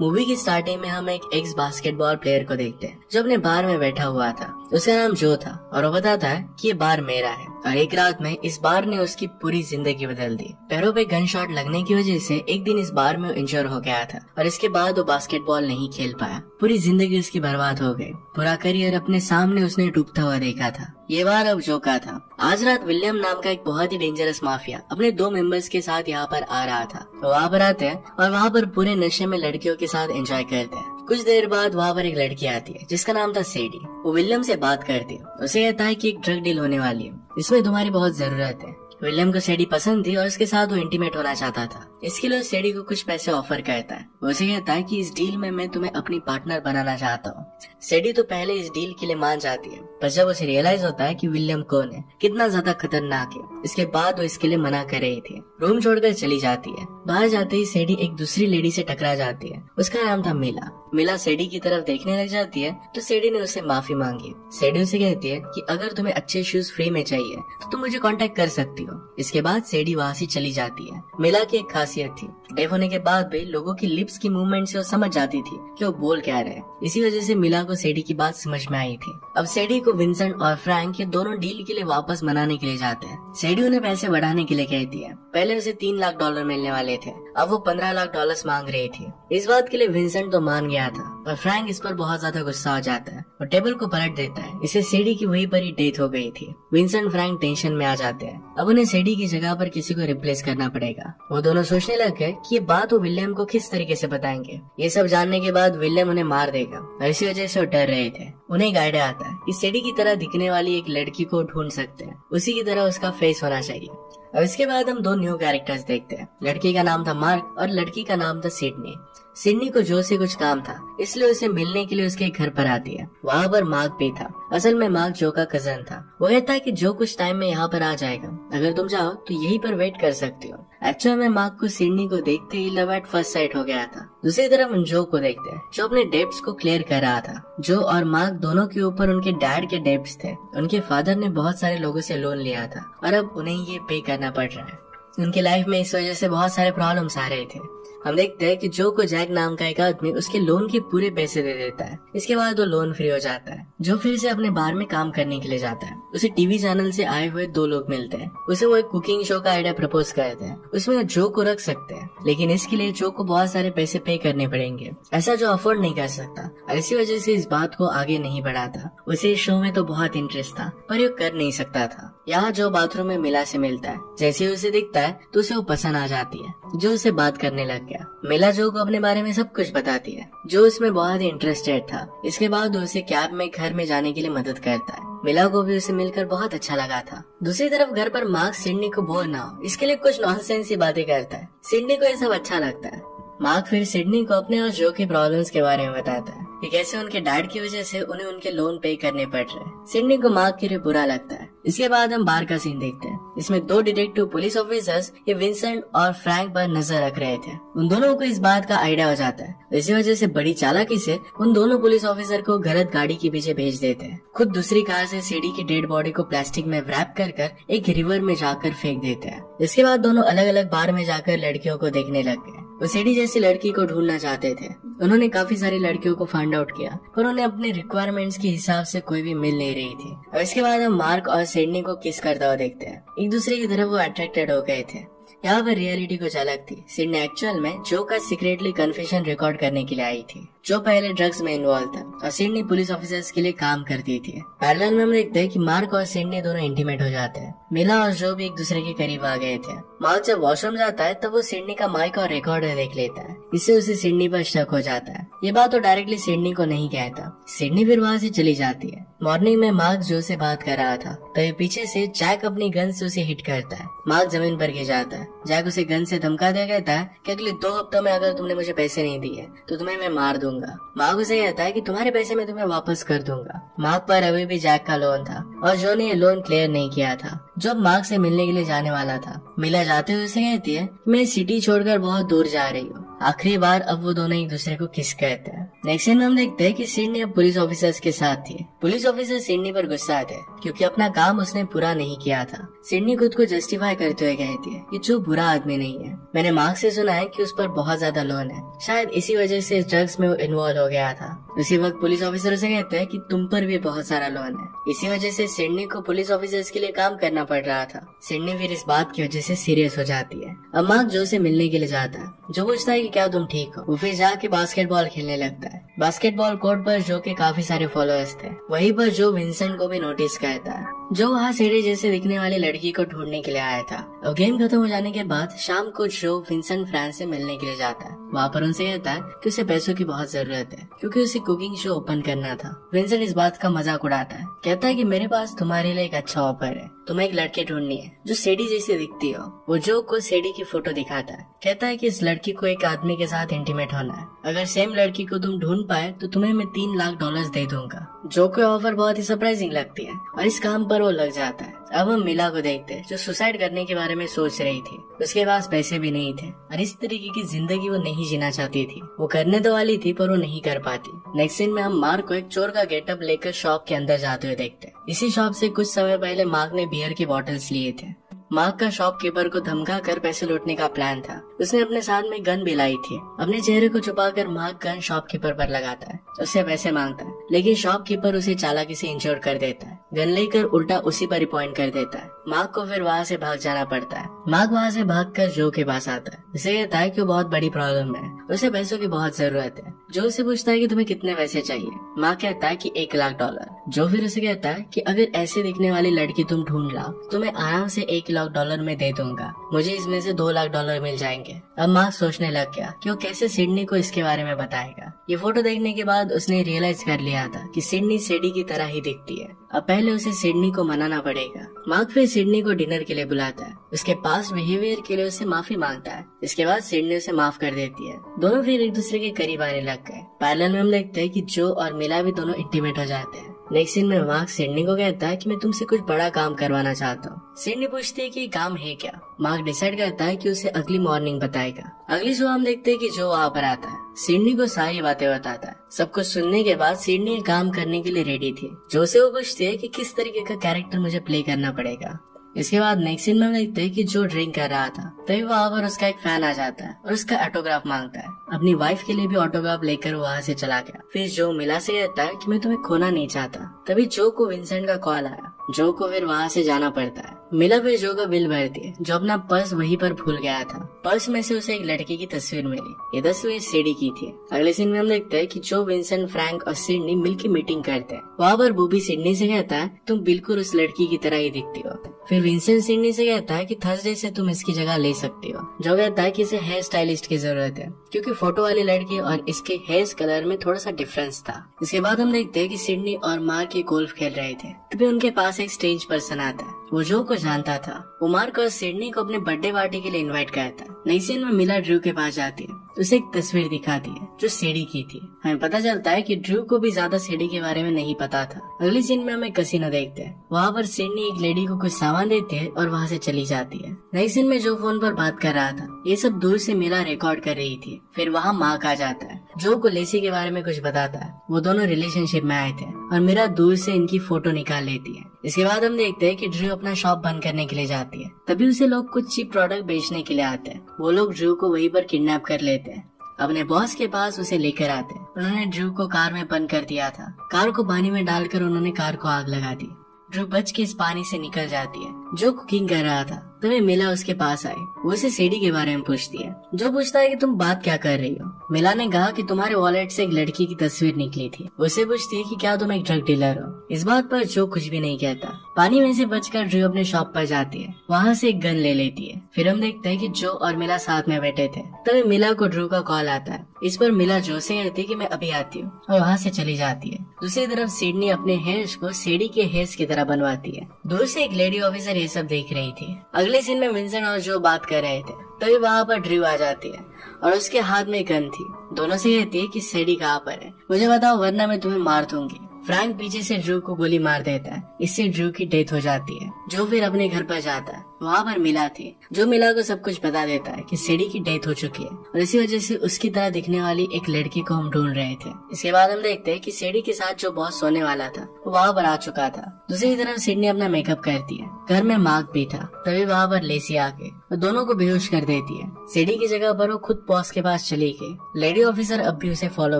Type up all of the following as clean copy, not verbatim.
Movie की starting में हम एक एक्स बास्केटबॉल प्लेयर को देखते हैं जो अपने बार में बैठा हुआ था। उसका नाम जो था और वो बताता है कि ये बार मेरा है और एक रात में इस बार ने उसकी पूरी जिंदगी बदल दी। पैरों पे गन शॉट लगने की वजह से एक दिन इस बार में इंजर हो गया था और इसके बाद वो बास्केटबॉल नहीं खेल पाया। पूरी जिंदगी उसकी बर्बाद हो गई। पूरा करियर अपने सामने उसने डूबता हुआ देखा था। ये बार अब जो का था। आज रात विलियम नाम का एक बहुत ही डेंजरस माफिया अपने 2 मेंबर्स के साथ यहाँ पर आ रहा था। तो वहाँ पर आते हैं और वहाँ पर पूरे नशे में लड़कियों के साथ एंजॉय करते हैं। कुछ देर बाद वहाँ पर एक लड़की आती है जिसका नाम था सेडी। वो विलियम से बात करती है। उसे कहता है कि एक ड्रग डील होने वाली है, इसमें तुम्हारी बहुत जरूरत है। विलियम को सेडी पसंद थी और उसके साथ वो इंटीमेट होना चाहता था। इसके लिए सेडी को कुछ पैसे ऑफर करता है। वो उसे कहता है कि इस डील में मैं तुम्हें अपनी पार्टनर बनाना चाहता हूँ। सेडी तो पहले इस डील के लिए मान जाती है, पर जब उसे रियलाइज होता है कि विलियम कौन है, कितना ज्यादा खतरनाक है, इसके बाद वो इसके लिए मना कर रही थी। रूम छोड़कर चली जाती है। बाहर जाते ही सेडी एक दूसरी लेडी से टकरा जाती है। उसका नाम था मिला। मिला सेडी की तरफ देखने लग जाती है तो सेडी ने उससे माफी मांगी। सेडी उसे कहती है कि अगर तुम्हें अच्छे शूज फ्री में चाहिए तो तुम मुझे कांटेक्ट कर सकती हो। इसके बाद सेडी वहाँ से चली जाती है। मिला की एक खासियत थी, डेफ होने के बाद भी लोगों की लिप्स की मूवमेंट से वो समझ जाती थी कि वो बोल क्या रहे। इसी वजह से मिला को सेडी की बात समझ में आई थी। अब सेडी को विंसेंट और फ्रैंक ये दोनों डील के लिए वापस मनाने के लिए जाते हैं। सेडी उन्हें पैसे बढ़ाने के लिए कहती है। पहले उसे $3 लाख मिलने वाले थे, अब वो $15 लाख मांग रही थी। इस बात के लिए विंसेंट तो मान गया था, पर फ्रैंक इस पर बहुत ज्यादा गुस्सा हो जाता है और टेबल को पलट देता है। इसे सेडी की वहीं पर ही डेथ हो गई थी। विंसेंट फ्रैंक टेंशन में आ जाते हैं। अब उन्हें सेडी की जगह पर किसी को रिप्लेस करना पड़ेगा। वो दोनों सोचने लग गए कि ये बात वो विलियम को किस तरीके से बताएंगे। ये सब जानने के बाद विलियम उन्हें मार देगा और इसी वजह से वो डर रहे थे। उन्हें एक आइडिया आता है कि सेडी की तरह दिखने वाली एक लड़की को ढूंढ सकते हैं, उसी की तरह उसका फेस होना चाहिए। अब इसके बाद हम 2 न्यू कैरेक्टर्स देखते हैं। लड़की का नाम था मार्क और लड़की का नाम था सिडनी। सिडनी को जो से कुछ काम था, इसलिए उसे मिलने के लिए उसके घर पर आती है। वहाँ पर मार्क भी था। असल में मार्क जो का कजन था। वो कहता है कि जो कुछ टाइम में यहाँ पर आ जाएगा, अगर तुम चाहो तो यहीं पर वेट कर सकती हो। एक्चुअल में मार्क को सिडनी को देखते ही लव एट फर्स्ट साइट हो गया था। दूसरी तरफ हम जो को देखते हैं जो अपने डेब्ट्स को क्लियर कर रहा था। जो और मार्क दोनों के ऊपर उनके डैड के डेब्ट्स थे। उनके फादर ने बहुत सारे लोगों से लोन लिया था और अब उन्हें ये पे करना पड़ रहा है। उनकी लाइफ में इस वजह से बहुत सारे प्रॉब्लम्स आ रहे थे। हम देखते हैं कि जो को जैक नाम का एक आदमी उसके लोन के पूरे पैसे दे देता है। इसके बाद वो लोन फ्री हो जाता है। जो फिर से अपने बार में काम करने के लिए जाता है। उसे टीवी चैनल से आए हुए 2 लोग मिलते हैं। उसे वो एक कुकिंग शो का आइडिया प्रपोज करते हैं। उसमें वो जो को रख सकते हैं, लेकिन इसके लिए जो को बहुत सारे पैसे पे करने पड़ेंगे। ऐसा जो अफोर्ड नहीं कर सकता और इसी वजह से इस बात को आगे नहीं बढ़ाता। उसे इस शो में तो बहुत इंटरेस्ट था, पर ये कर नहीं सकता था। यहाँ जो बाथरूम में मिला से मिलता है। जैसे ही उसे दिखता है तो उसे वो पसंद आ जाती है। जो उसे बात करने लग गया। मिला जो को अपने बारे में सब कुछ बताती है। जो उसमें बहुत ही इंटरेस्टेड था। इसके बाद उसे कैब में घर में जाने के लिए मदद करता है। मिला को भी उसे मिलकर बहुत अच्छा लगा था। दूसरी तरफ घर पर मार्क सिडनी को बोर ना हो इसके लिए कुछ नॉनसेंस सी बातें करता है। सिडनी को ये सब अच्छा लगता है। मार्क फिर सिडनी को अपने और जो के प्रॉब्लम्स के बारे में बताता है कि कैसे उनके डैड की वजह से उन्हें उनके लोन पे करने पड़ रहे हैं। सिडनी को मार्क के लिए बुरा लगता है। इसके बाद हम बार का सीन देखते हैं। इसमें 2 डिटेक्टिव पुलिस ऑफिसर्स ये विंसेंट और फ्रैंक पर नजर रख रहे थे। उन दोनों को इस बात का आइडिया हो जाता है। इसी वजह से बड़ी चालाकी से उन दोनों पुलिस ऑफिसर को गलत गाड़ी के पीछे भेज देते हैं। खुद दूसरी कार से सीडी की डेड बॉडी को प्लास्टिक में रैप कर एक रिवर में जाकर फेंक देते हैं। इसके बाद दोनों अलग अलग बार में जाकर लड़कियों को देखने लग गए। वो सीडी जैसी लड़की को ढूंढना चाहते थे। उन्होंने काफी सारी लड़कियों को फाइंड आउट किया, पर उन्हें अपने रिक्वायरमेंट्स के हिसाब से कोई भी मिल नहीं रही थी। और इसके बाद हम मार्क और सिडनी को किस करता हुआ देखते हैं। एक दूसरे की तरफ वो अट्रैक्टेड हो गए थे। यहाँ पर रियलिटी कुछ अलग थी। सिडनी एक्चुअल में जो का सीक्रेटली कन्फेशन रिकॉर्ड करने के लिए आई थी। जो पहले ड्रग्स में इन्वॉल्व था और सिडनी पुलिस ऑफिसर्स के लिए काम करती थी। पैरेलल में हम देखते हैं कि मार्क और सिडनी दोनों इंटीमेट हो जाते हैं। मिला और जो भी एक दूसरे के करीब आ गए थे। मार्क जब वॉशरूम जाता है तब वो सिडनी का माइक और रिकॉर्डर देख लेता है। इससे उसे सिडनी पर शक हो जाता है। ये बात तो डायरेक्टली सिडनी को नहीं कहता। सिडनी फिर वहाँ से चली जाती है। मॉर्निंग में मार्क जो से बात कर रहा था तभी पीछे से जैक अपनी गन से उसे हिट करता है। मार्क जमीन पर गिर जाता है। जैक उसे गन से धमका दे कहता है कि अगले 2 हफ्तों में अगर तुमने मुझे पैसे नहीं दिए तो तुम्हें मैं मार दूंगा। मार्क उसे कहता है कि तुम्हारे पैसे मैं तुम्हें वापस कर दूंगा। मार्क पर अभी भी जैक का लोन था और जो ने ये लोन क्लियर नहीं किया था। जो मार्क से मिलने के लिए जाने वाला था। मिला जाते हुए उसे कहती है मैं सिटी छोड़कर बहुत दूर जा रही हूँ। आखिरी बार अब वो दोनों एक दूसरे को किस कहते हैं। नेक्स्ट सीन में हम देखते हैं कि सिडनी अब पुलिस ऑफिसर्स के साथ थी। पुलिस ऑफिसर सिडनी पर गुस्सा आते हैं क्योंकि अपना काम उसने पूरा नहीं किया था। सिडनी खुद को जस्टिफाई करते हुए कहती है कि जो बुरा आदमी नहीं है। मैंने मार्क से सुना है कि उस पर बहुत ज्यादा लोन है, शायद इसी वजह से ड्रग्स में वो इन्वॉल्व हो गया था। उसी वक्त पुलिस ऑफिसर से कहते हैं कि तुम पर भी बहुत सारा लोन है। इसी वजह से सिडनी को पुलिस ऑफिसर्स के लिए काम करना पड़ रहा था। सिडनी फिर इस बात की वजह से सीरियस हो जाती है। अब मार्क जो से मिलने के लिए जाता है। जो पूछता है कि क्या तुम ठीक हो। वो फिर जाके बास्केटबॉल खेलने लगता है। बास्केटबॉल कोर्ट पर जो के काफी सारे फॉलोअर्स थे। वहीं पर जो विंसेंट को भी नोटिस करता है, जो वहाँ सीढ़ी जैसे दिखने वाली लड़की को ढूंढने के लिए आया था। और गेम खत्म हो जाने के बाद शाम को जो विंसेंट फ्रांस से मिलने के लिए जाता है। वहाँ पर उनसे कहता है कि उसे पैसों की बहुत जरूरत है, क्योंकि उसे कुकिंग शो ओपन करना था। विंसेंट इस बात का मजाक उड़ाता है, कहता है कि मेरे पास तुम्हारे लिए एक अच्छा ऑफर है। तुम्हें एक लड़की ढूंढनी है जो सीढ़ी जैसी दिखती हो। वो जो को सीढ़ी की फोटो दिखाता है, कहता है कि इस लड़की को एक आदमी के साथ इंटीमेट होना है। अगर सेम लड़की को तुम ढूंढ पाए तो तुम्हें मैं $3 लाख दे दूंगा। जो को ऑफर बहुत ही सरप्राइजिंग लगती है और इस काम पर वो लग जाता है। अब हम मिला को देखते हैं, जो सुसाइड करने के बारे में सोच रही थी। उसके पास पैसे भी नहीं थे और इस तरीके की जिंदगी वो नहीं जीना चाहती थी। वो करने तो वाली थी पर वो नहीं कर पाती। नेक्स्ट सीन में हम मार्क को एक चोर का गेटअप लेकर शॉप के अंदर जाते हुए देखते हैं। इसी शॉप से कुछ समय पहले मार्क ने बियर के बॉटल्स लिए थे। मार्क का शॉपकीपर को धमका कर पैसे लूटने का प्लान था। उसने अपने साथ में गन भी लाई थी। अपने चेहरे को छुपाकर मार्क गन शॉपकीपर पर लगाता है, उससे पैसे मांगता है, लेकिन शॉपकीपर उसे चालाकी से इंश्योर कर देता है। गन लेकर उल्टा उसी पर ही पॉइंट कर देता है। मार्क को फिर वहाँ से भाग जाना पड़ता है। मार्क वहाँ से भागकर जो के पास आता है। उसे कहता है कि वो बहुत बड़ी प्रॉब्लम है, उसे पैसों की बहुत जरूरत है। जो उसे पूछता है कि तुम्हें कितने पैसे चाहिए। मार्क कहता है कि $1 लाख। जो फिर उसे कहता है कि अगर ऐसे दिखने वाली लड़की तुम ढूंढ लाओ तो मैं आराम से $1 लाख में दे दूंगा। मुझे इसमें से $2 लाख मिल जाएंगे। अब मार्क सोचने लग गया कि वो कैसे सिडनी को इसके बारे में बताएगा। ये फोटो देखने के बाद उसने रियलाइज कर लिया था कि सिडनी सीढ़ी की तरह ही दिखती है। अब पहले उसे सिडनी को मनाना पड़ेगा। मार्क फिर सिडनी को डिनर के लिए बुलाता है। उसके पास बिहेवियर के लिए उससे माफी मांगता है। इसके बाद सिडनी उसे माफ कर देती है। दोनों फिर एक दूसरे के करीब आने लग गए। पैरेलल में हम देखते हैं कि जो और मिला भी दोनों इंटीमेट हो जाते हैं। नेक्स्ट सीन में मार्क सिडनी को कहता है कि मैं तुमसे कुछ बड़ा काम करवाना चाहता हूँ। सिडनी पूछती है कि ये काम है क्या। मार्क डिसाइड करता है कि उसे अगली मॉर्निंग बताएगा। अगली सुबह हम देखते हैं कि जो वहाँ पर आता है, सिडनी को सारी बातें बताता है। सब कुछ सुनने के बाद सिडनी काम करने के लिए रेडी थी। जो से वो पूछती है कि किस तरीके का कैरेक्टर मुझे प्ले करना पड़ेगा। इसके बाद नेक्स्ट सीन में हम देखते हैं कि जो ड्रिंक कर रहा था, तभी वहाँ पर उसका एक फैन आ जाता है और उसका ऑटोग्राफ मांगता है। अपनी वाइफ के लिए भी ऑटोग्राफ लेकर वहाँ से चला गया। फिर जो मिला से कहता है कि मैं तुम्हें खोना नहीं चाहता। तभी जो को विंसेंट का कॉल आया। जो को फिर वहाँ से जाना पड़ता है। मिला फिर जो का बिल भरती है। जो अपना पर्स वहीं पर भूल गया था। पर्स में से उसे एक लड़की की तस्वीर मिली। ये तस्वीर सिडनी की थी। अगले सीन में हम देखते हैं कि जो विंसेंट, फ्रैंक और सिडनी मिलकर मीटिंग करते हैं। वहाँ पर बूबी सिडनी से कहता है तुम बिल्कुल उस लड़की की तरह ही दिखती हो। फिर विंसेंट सिडनी से कहता है कि थर्सडे से तुम इसकी जगह ले सकती हो। जो कहता है कि इसे हेयर स्टाइलिस्ट की जरूरत है, क्योंकि फोटो वाली लड़की और इसके हेयर कलर में थोड़ा सा डिफरेंस था। इसके बाद हम देखते हैं कि सिडनी और मार्क ये गोल्फ खेल रहे थे। तभी उनके पास एक स्ट्रेंज पर्सन आता है। वो जो को जानता था। वो मार्क और सिडनी को अपने बर्थडे पार्टी के लिए इनवाइट करता है। नई सीन में मिला ड्रू के पास जाती है। उसे एक तस्वीर दिखाती है जो सीढ़ी की थी। हमें पता चलता है कि ड्रू को भी ज्यादा सीढ़ी के बारे में नहीं पता था। अगली सीन में हमें कसिनो देखते हैं। वहाँ पर सिडनी एक लेडी को कुछ सामान देती है और वहाँ से चली जाती है। नई सीन में जो फोन पर बात कर रहा था, ये सब दूर से मिला रिकॉर्ड कर रही थी। फिर वहाँ मार्क आ जाता है। जो को लेसी के बारे में कुछ बताता है। वो दोनों रिलेशनशिप में आए थे और मेरा दूर से इनकी फोटो निकाल लेती है। इसके बाद हम देखते हैं कि ड्रू अपना शॉप बंद करने के लिए जाती है। तभी उसे लोग कुछ चीप प्रोडक्ट बेचने के लिए आते हैं। वो लोग ड्रू को वहीं पर किडनैप कर लेते हैं। अपने बॉस के पास उसे लेकर आते हैं। उन्होंने ड्रू को कार में बंद कर दिया था। कार को पानी में डालकर उन्होंने कार को आग लगा दी। ड्रू बच के इस पानी से निकल जाती है। जो कुकिंग कर रहा था, तभी मिला उसके पास आई। वो उसे सीढ़ी के बारे में पूछती है। जो पूछता है कि तुम बात क्या कर रही हो। मिला ने कहा कि तुम्हारे वॉलेट से एक लड़की की तस्वीर निकली थी। उसे पूछती है कि क्या तुम एक ड्रग डीलर हो। इस बात पर जो कुछ भी नहीं कहता। पानी में से बचकर ड्रू अपने शॉप पर जाती है। वहाँ से एक गन ले लेती है। फिर हम देखते हैं कि जो और मिला साथ में बैठे थे। तभी मिला को ड्रू का कॉल आता है। इस पर मिला जो से कहती है कि मैं अभी आती हूँ और वहाँ से चली जाती है। दूसरी तरफ सिडनी अपने हेयर्स को सीढ़ी के हेयर्स की तरह बनवाती है। दूर से एक लेडी ऑफिसर ये सब देख रही थी। अगले सीन में विंसेंट और जो बात कर रहे थे। तभी वहाँ पर ड्रू आ जाती है और उसके हाथ में गन थी। दोनों से कहती है कि सीढ़ी कहाँ पर है, मुझे बताओ वरना मैं तुम्हें मार दूंगी। फ्रैंक पीछे से ड्रू को गोली मार देता है। इससे ड्रू की डेथ हो जाती है। जो फिर अपने घर पर जाता है। वहाँ पर मिला थी, जो मिला को सब कुछ बता देता है कि सेडी की डेथ हो चुकी है और इसी वजह से उसकी तरह दिखने वाली एक लड़की को हम ढूंढ रहे थे। इसके बाद हम देखते हैं कि सेडी के साथ जो बॉस सोने वाला था वो वहाँ पर आ चुका था। दूसरी तरफ सिडनी अपना मेकअप करती है। घर में मार्क भी था। तभी वहाँ पर लेसी आके वो दोनों को बेहोश कर देती है। सेडी की जगह पर वो खुद बॉस के पास चली गई। लेडी ऑफिसर अब भी उसे फॉलो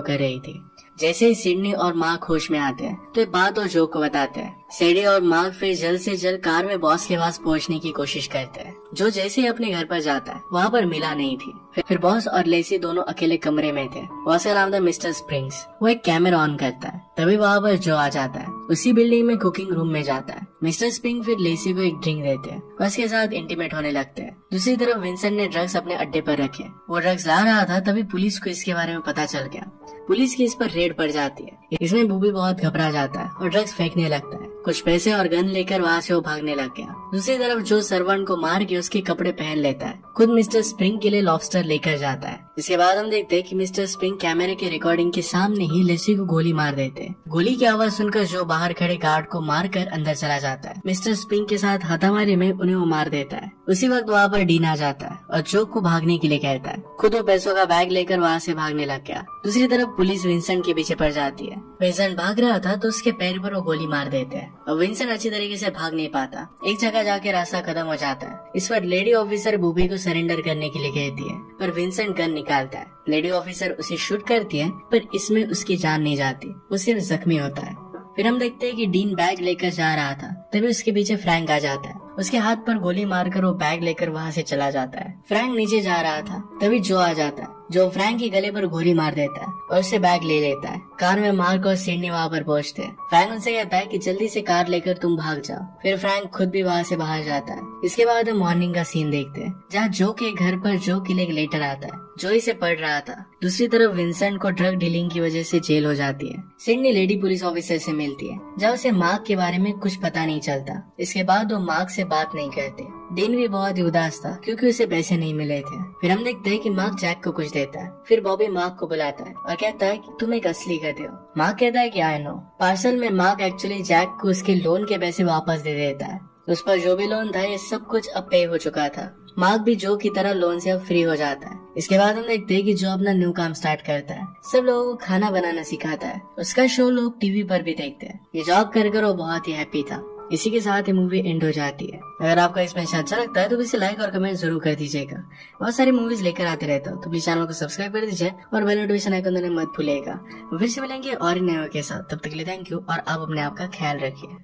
कर रही थी। जैसे ही सिडनी और मार्क होश में आते हैं तो एक बात और जो को बताते हैं। सेडी और मार्क फिर जल्द से जल्द कार में बॉस के पास पहुंचने की कोशिश करते हैं। जो जैसे ही अपने घर पर जाता है वहाँ पर मिला नहीं थी। फिर बॉस और लेसी दोनों अकेले कमरे में थे। बॉस का नाम था मिस्टर स्प्रिंग्स। वो एक कैमरा ऑन करता है। तभी वहाँ पर जो आ जाता है। उसी बिल्डिंग में कुकिंग रूम में जाता है। मिस्टर स्प्रिंग फिर लेसी को एक ड्रिंक देते हैं और उसके साथ इंटीमेट होने लगते हैं। दूसरी तरफ विंसेंट ने ड्रग्स अपने अड्डे पर रखे। वो ड्रग्स ला रहा था तभी पुलिस को इसके बारे में पता चल गया। पुलिस की इस पर रेड पड़ जाती है। इसमें बूबी बहुत घबरा जाता है और ड्रग्स फेंकने लगता है। कुछ पैसे और गन लेकर वहाँ से वो भागने लग गया। दूसरी तरफ जो सर्वेंट को मार के उसके कपड़े पहन लेता है। खुद मिस्टर स्प्रिंग के लिए लॉबस्टर लेकर जाता है। इसके बाद हम देखते हैं कि मिस्टर स्प्रिंग कैमरे के रिकॉर्डिंग के सामने ही लेसी को गोली मार देते हैं। गोली की आवाज सुनकर जो बाहर खड़े गार्ड को मारकर अंदर चला जाता है। मिस्टर स्प्रिंग के साथ हाथामारी में उन्हें वो मार देता है। उसी वक्त वहाँ पर डीन आ जाता है और जो को भागने के लिए कहता है। खुद वो पैसों का बैग लेकर वहाँ से भागने लग गया। दूसरी तरफ पुलिस विंसेंट के पीछे पड़ जाती है। विंसेंट भाग रहा था तो उसके पैर पर वो गोली मार देते हैं और विंसेंट अच्छी तरीके से भाग नहीं पाता। एक जगह जाके रास्ता खत्म हो जाता है। इस पर लेडी ऑफिसर बूबी को सरेंडर करने के लिए कहती है पर विंसेंट गन निकालता है। लेडी ऑफिसर उसे शूट करती है पर इसमें उसकी जान नहीं जाती, वो सिर्फ जख्मी होता है। फिर हम देखते हैं कि डीन बैग लेकर जा रहा था तभी उसके पीछे फ्रैंक आ जाता है। उसके हाथ पर गोली मारकर वो बैग लेकर वहाँ से चला जाता है। फ्रैंक नीचे जा रहा था तभी जो आ जाता है। जो फ्रैंक के गले पर गोली मार देता है और उससे बैग ले लेता है। कार में मार्क और सिडनी वहाँ पर पहुँचते हैं। फ्रैंक उनसे कहता है कि जल्दी से कार लेकर तुम भाग जाओ। फिर फ्रैंक खुद भी वहाँ से बाहर जाता है। इसके बाद हम मॉर्निंग का सीन देखते हैं जहाँ जो के घर पर जो के लिए एक लेटर आता है जो इसे पढ़ रहा था। दूसरी तरफ विंसेंट को ड्रग डीलिंग की वजह से जेल हो जाती है। सिडनी लेडी पुलिस ऑफिसर से मिलती है जब उसे मार्क के बारे में कुछ पता नहीं चलता। इसके बाद वो मार्क से बात नहीं करते। डीन भी बहुत ही उदास था क्योंकि उसे पैसे नहीं मिले थे। फिर हम देखते हैं कि मार्क जैक को कुछ देता है। फिर बॉबी मार्क को बुलाता है और कहता है कि तुम एक असली गधे हो। मार्क कहता है कि आई नो। पार्सल में मार्क एक्चुअली जैक को उसके लोन के पैसे वापस दे देता है। उस पर जो भी लोन था ये सब कुछ अब पे हो चुका था। मार्क भी जो की तरह लोन से अब फ्री हो जाता है। इसके बाद हम देखते हैं कि जो अपना न्यू काम स्टार्ट करता है। सब लोगों को खाना बनाना सिखाता है। उसका शो लोग टीवी पर भी देखते हैं। ये जॉब कर वो बहुत ही हैप्पी था। इसी के साथ ये मूवी एंड हो जाती है। अगर आपका इसमें अच्छा लगता है तो इसे लाइक और कमेंट जरूर कर दीजिएगा। बहुत सारी मूवीज लेकर आते रहता हूँ तो प्लीज चैनल को सब्सक्राइब कर दीजिए और बेल नोटिफिकेशन आइकन देना मत भूलिएगा। फिर से मिलेंगे और नए के साथ। तब तक के लिए थैंक यू और आप अपने आप का ख्याल रखिए।